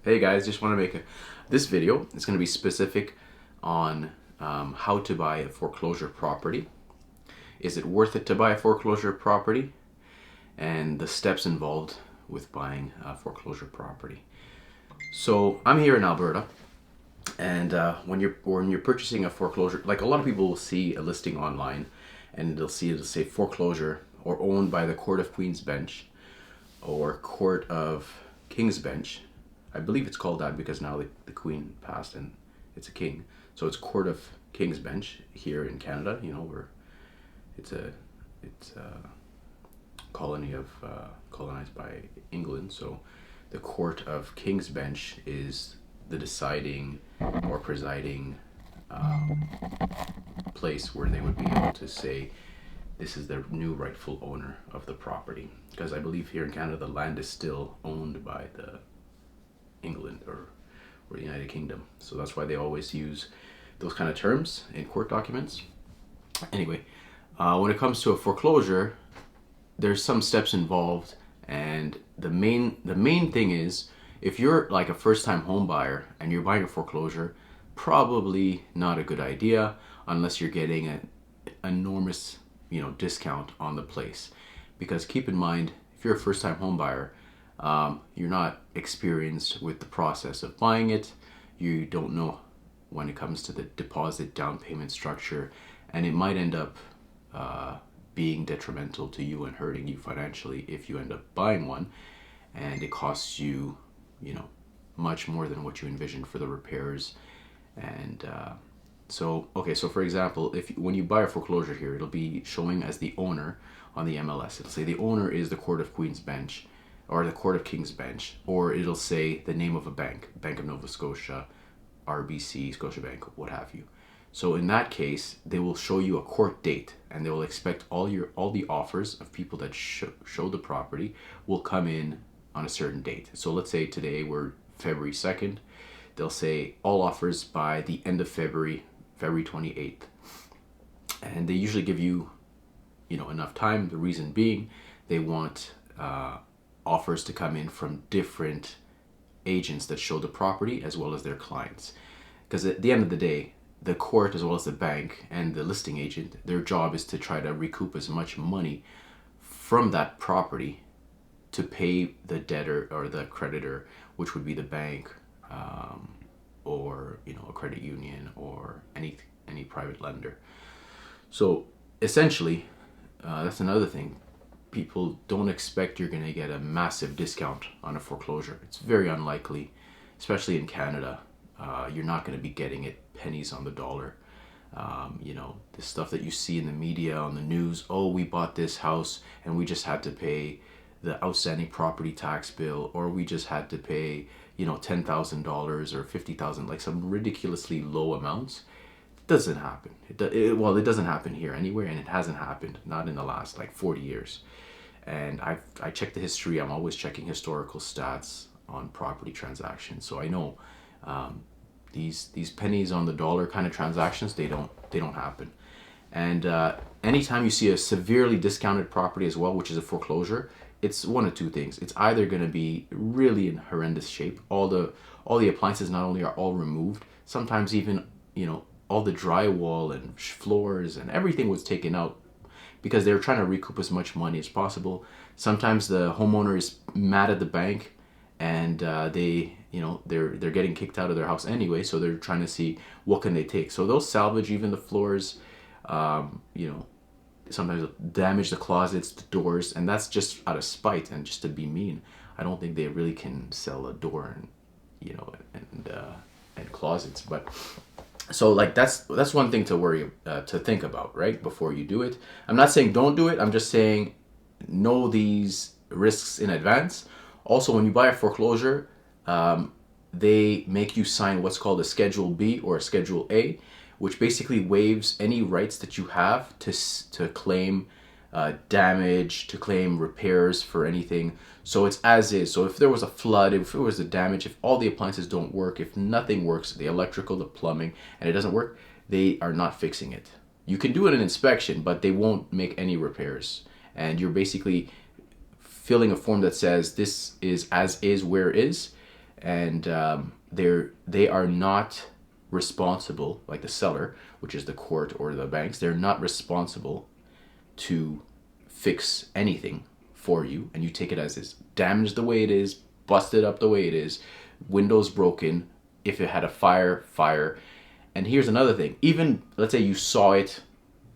Hey guys, just want to this video is going to be specific on how to buy a foreclosure property. Is it worth it to buy a foreclosure property? And the steps involved with buying a foreclosure property. So I'm here in Alberta, and when you're purchasing a foreclosure, like a lot of people will see a listing online, and it'll say foreclosure or owned by the Court of Queen's Bench or Court of King's Bench. I believe it's called that because now the Queen passed and it's a king. So it's Court of King's Bench here in Canada. You know, where it's a colony of colonized by England. So the Court of King's Bench is the deciding or presiding place where they would be able to say this is the new rightful owner of the property. Because I believe here in Canada the land is still owned by the England or the United Kingdom. So that's why they always use those kind of terms in court documents. Anyway, when it comes to a foreclosure, there's some steps involved, and the main thing is if you're like a first-time home buyer and you're buying a foreclosure, probably not a good idea unless you're getting an enormous discount on the place. Because keep in mind, if you're a first-time home buyer, you're not experienced with the process of buying it. You don't know when it comes to the deposit down payment structure, and it might end up being detrimental to you and hurting you financially if you end up buying one, and it costs you, much more than what you envisioned for the repairs. And so for example, when you buy a foreclosure here, it'll be showing as the owner on the MLS. It'll say the owner is the Court of Queen's Bench or the Court of King's Bench, or it'll say the name of a bank, Bank of Nova Scotia, RBC, Scotiabank, what have you. So in that case, they will show you a court date, and they will expect all the offers of people that show the property will come in on a certain date. So let's say today we're February 2nd. They'll say all offers by the end of February 28th. And they usually give you, enough time. The reason being, they want offers to come in from different agents that show the property as well as their clients. Because at the end of the day, the court as well as the bank and the listing agent, their job is to try to recoup as much money from that property to pay the debtor or the creditor, which would be the bank, or a credit union or any private lender. So essentially, that's another thing. People don't expect you're going to get a massive discount on a foreclosure. It's very unlikely, especially in Canada. You're not going to be getting it pennies on the dollar. The stuff that you see in the media, on the news, oh, we bought this house and we just had to pay the outstanding property tax bill, or we just had to pay, $10,000 or $50,000, like some ridiculously low amounts. It doesn't happen. It doesn't happen here anywhere, and it hasn't happened, not in the last 40 years. And I check the history. I'm always checking historical stats on property transactions, so I know these pennies on the dollar kind of transactions, they don't happen. And anytime you see a severely discounted property as well, which is a foreclosure, it's one of two things. It's either going to be really in horrendous shape. All the appliances not only are all removed, sometimes even all the drywall and floors and everything was taken out because they were trying to recoup as much money as possible. Sometimes the homeowner is mad at the bank, and they're getting kicked out of their house anyway, so they're trying to see what can they take. So they'll salvage even the floors, sometimes damage the closets, the doors, and that's just out of spite and just to be mean. I don't think they really can sell a door and closets. But so that's one thing to think about, right, before you do it. I'm not saying don't do it. I'm just saying know these risks in advance. Also, when you buy a foreclosure, they make you sign what's called a Schedule B or a Schedule A, which basically waives any rights that you have to claim damage, to claim repairs for anything. So it's as is. So if there was a flood, if it was a damage, if all the appliances don't work, if nothing works, the electrical, the plumbing, and it doesn't work, they are not fixing it. You can do an inspection, but they won't make any repairs. And you're basically filling a form that says this is as is where is, and they are not responsible, like the seller, which is the court or the banks. They're not responsible to fix anything for you, and you take it as is, damaged the way it is, busted up the way it is, windows broken. If it had a fire. And here's another thing: even let's say you saw it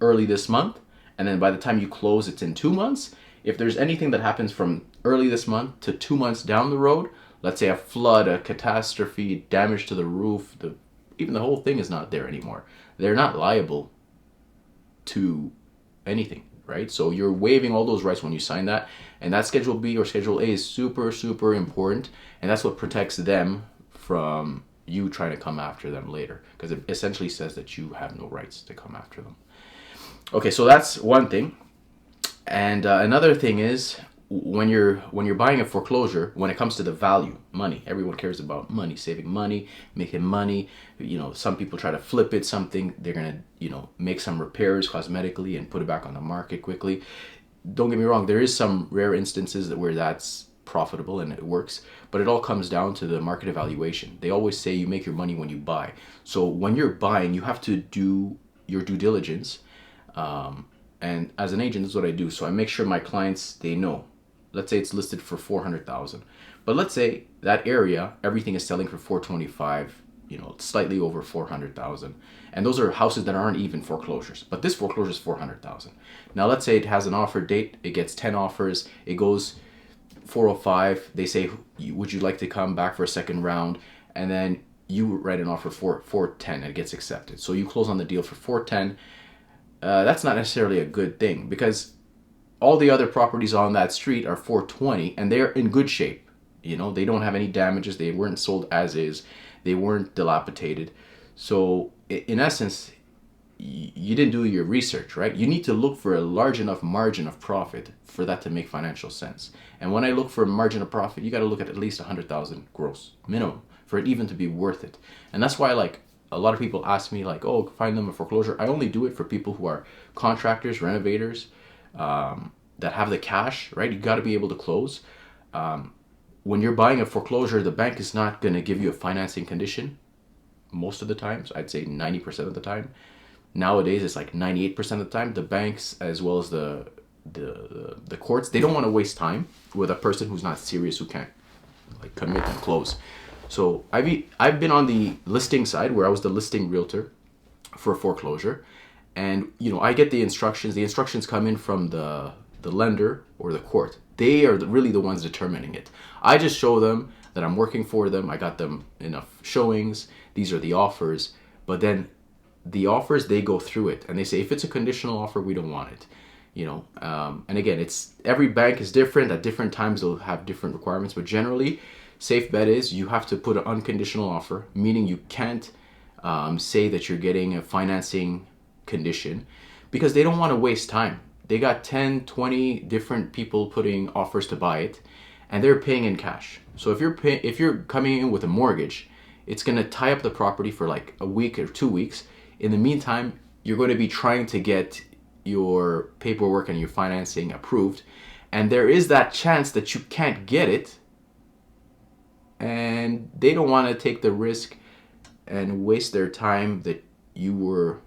early this month, and then by the time you close, it's in 2 months. If there's anything that happens from early this month to 2 months down the road, let's say a flood, a catastrophe, damage to the roof, even the whole thing is not there anymore. They're not liable to anything, right? So you're waiving all those rights when you sign that. And that Schedule B or Schedule A is super, super important. And that's what protects them from you trying to come after them later, because it essentially says that you have no rights to come after them. Okay, so that's one thing. And another thing is, when you're buying a foreclosure, when it comes to the value, money, everyone cares about money, saving money, making money. Some people try to flip it, something they're gonna make some repairs cosmetically and put it back on the market quickly. Don't get me wrong, there is some rare instances where that's profitable and it works, but it all comes down to the market evaluation. They always say you make your money when you buy. So when you're buying, you have to do your due diligence. And as an agent, this is what I do. So I make sure my clients, they know. Let's say it's listed for 400,000, but let's say that area, everything is selling for 425, slightly over 400,000. And those are houses that aren't even foreclosures, but this foreclosure is 400,000. Now let's say it has an offer date, it gets 10 offers, it goes 405. They say, would you like to come back for a second round? And then you write an offer for 410 and it gets accepted. So you close on the deal for 410. That's not necessarily a good thing, because all the other properties on that street are 420 and they're in good shape. They don't have any damages. They weren't sold as is. They weren't dilapidated. So in essence, you didn't do your research, right? You need to look for a large enough margin of profit for that to make financial sense. And when I look for a margin of profit, you got to look at least 100,000 gross minimum for it even to be worth it. And that's why, a lot of people ask me, oh, find them a foreclosure. I only do it for people who are contractors, renovators, that have the cash, right? You got to be able to close. When you're buying a foreclosure, the bank is not going to give you a financing condition most of the times. I'd say 90% of the time. Nowadays, it's like 98% of the time. The banks, as well as the courts, they don't want to waste time with a person who's not serious, who can't commit and close. So I've been on the listing side, where I was the listing realtor for a foreclosure, and I get the instructions. The instructions come in from the lender or the court. They are really the ones determining it. I just show them that I'm working for them. I got them enough showings. These are the offers. But then the offers, they go through it and they say, if it's a conditional offer, we don't want it. And again, every bank is different. At different times, they'll have different requirements. But generally, safe bet is you have to put an unconditional offer, meaning you can't say that you're getting a financing condition, because they don't want to waste time. They got 10, 20 different people putting offers to buy it, and they're paying in cash. So if you're coming in with a mortgage, it's going to tie up the property for a week or 2 weeks. In the meantime, you're going to be trying to get your paperwork and your financing approved, and there is that chance that you can't get it, and they don't want to take the risk and waste their time that you were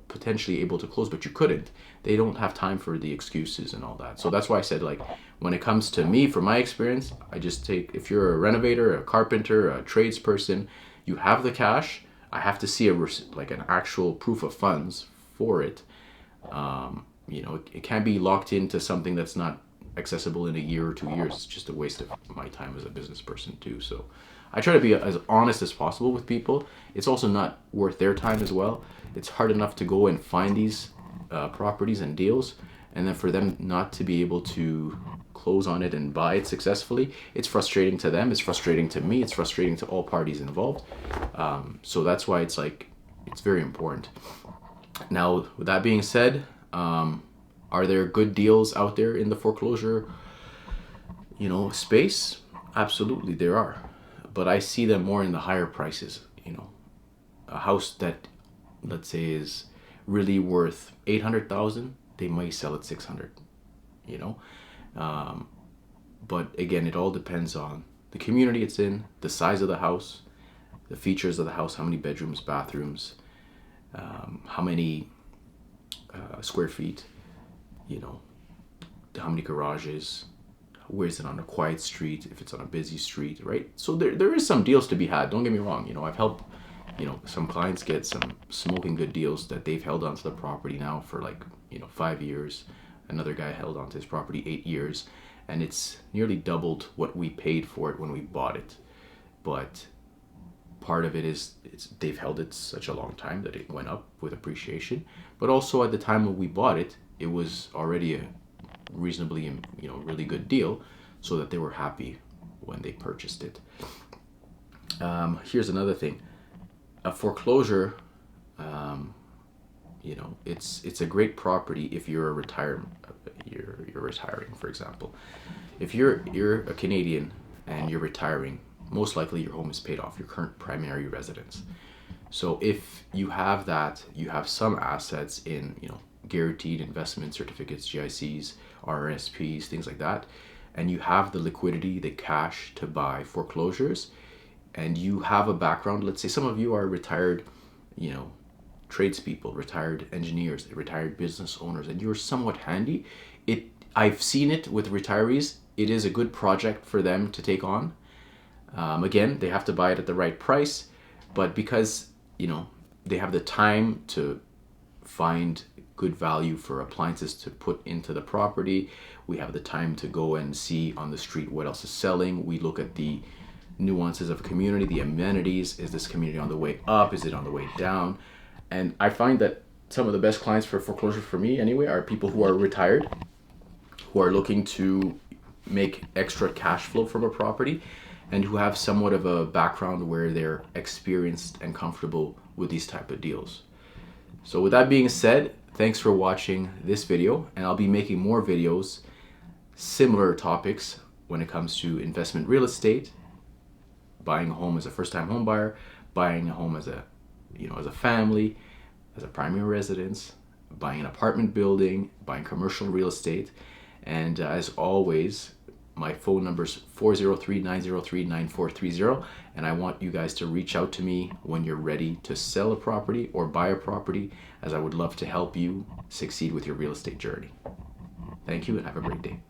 potentially able to close, but you couldn't. They don't have time for the excuses and all that. So that's why I said, when it comes to me, from my experience, I just take, if you're a renovator, a carpenter, a tradesperson, you have the cash, I have to see an actual proof of funds for it. It can't be locked into something that's not accessible in a year or 2 years. It's just a waste of my time as a business person too. So I try to be as honest as possible with people. It's also not worth their time as well. It's hard enough to go and find these properties and deals, and then for them not to be able to close on it and buy it successfully, it's frustrating to them, it's frustrating to me, it's frustrating to all parties involved. So that's why it's very important. Now, with that being said, are there good deals out there in the foreclosure, space? Absolutely, there are. But I see them more in the higher prices. A house that, let's say, is really worth 800,000, they might sell at 600. But again, it all depends on the community it's in, the size of the house, the features of the house, how many bedrooms, bathrooms, how many square feet, you know, how many garages, where is it on a quiet street, if it's on a busy street, right? So there is some deals to be had. Don't get me wrong. You know, I've helped, you know, some clients get some smoking good deals that they've held onto the property now for like, you know, 5 years. Another guy held onto his property 8 years, and it's nearly doubled what we paid for it when we bought it. But part of it is they've held it such a long time that it went up with appreciation. But also at the time when we bought it, it was already a reasonably, you know, really good deal, so that they were happy when they purchased it. Here's another thing. A foreclosure, you know, it's a great property if you're a you're retiring, for example. If you're a Canadian and you're retiring, most likely your home is paid off, your current primary residence. So if you have that, you have some assets in, you know, guaranteed investment certificates, GICs, RRSPs, things like that, and you have the liquidity, the cash to buy foreclosures, and you have a background. Let's say some of you are retired, you know, tradespeople, retired engineers, retired business owners, and you're somewhat handy. I've seen it with retirees. It is a good project for them to take on. Again, they have to buy it at the right price, but because, you know, they have the time to find good value for appliances to put into the property, we have the time to go and see on the street what else is selling. We look at the nuances of community, the amenities. Is this community on the way up? Is it on the way down? And I find that some of the best clients for foreclosure for me anyway are people who are retired, who are looking to make extra cash flow from a property, and who have somewhat of a background where they're experienced and comfortable with these type of deals. So with that being said, thanks for watching this video, and I'll be making more videos, similar topics when it comes to investment real estate, buying a home as a first-time home buyer, buying a home as a, you know, as a family, as a primary residence, buying an apartment building, buying commercial real estate. And as always, my phone number is 403-903-9430, and I want you guys to reach out to me when you're ready to sell a property or buy a property, as I would love to help you succeed with your real estate journey. Thank you and have a great day.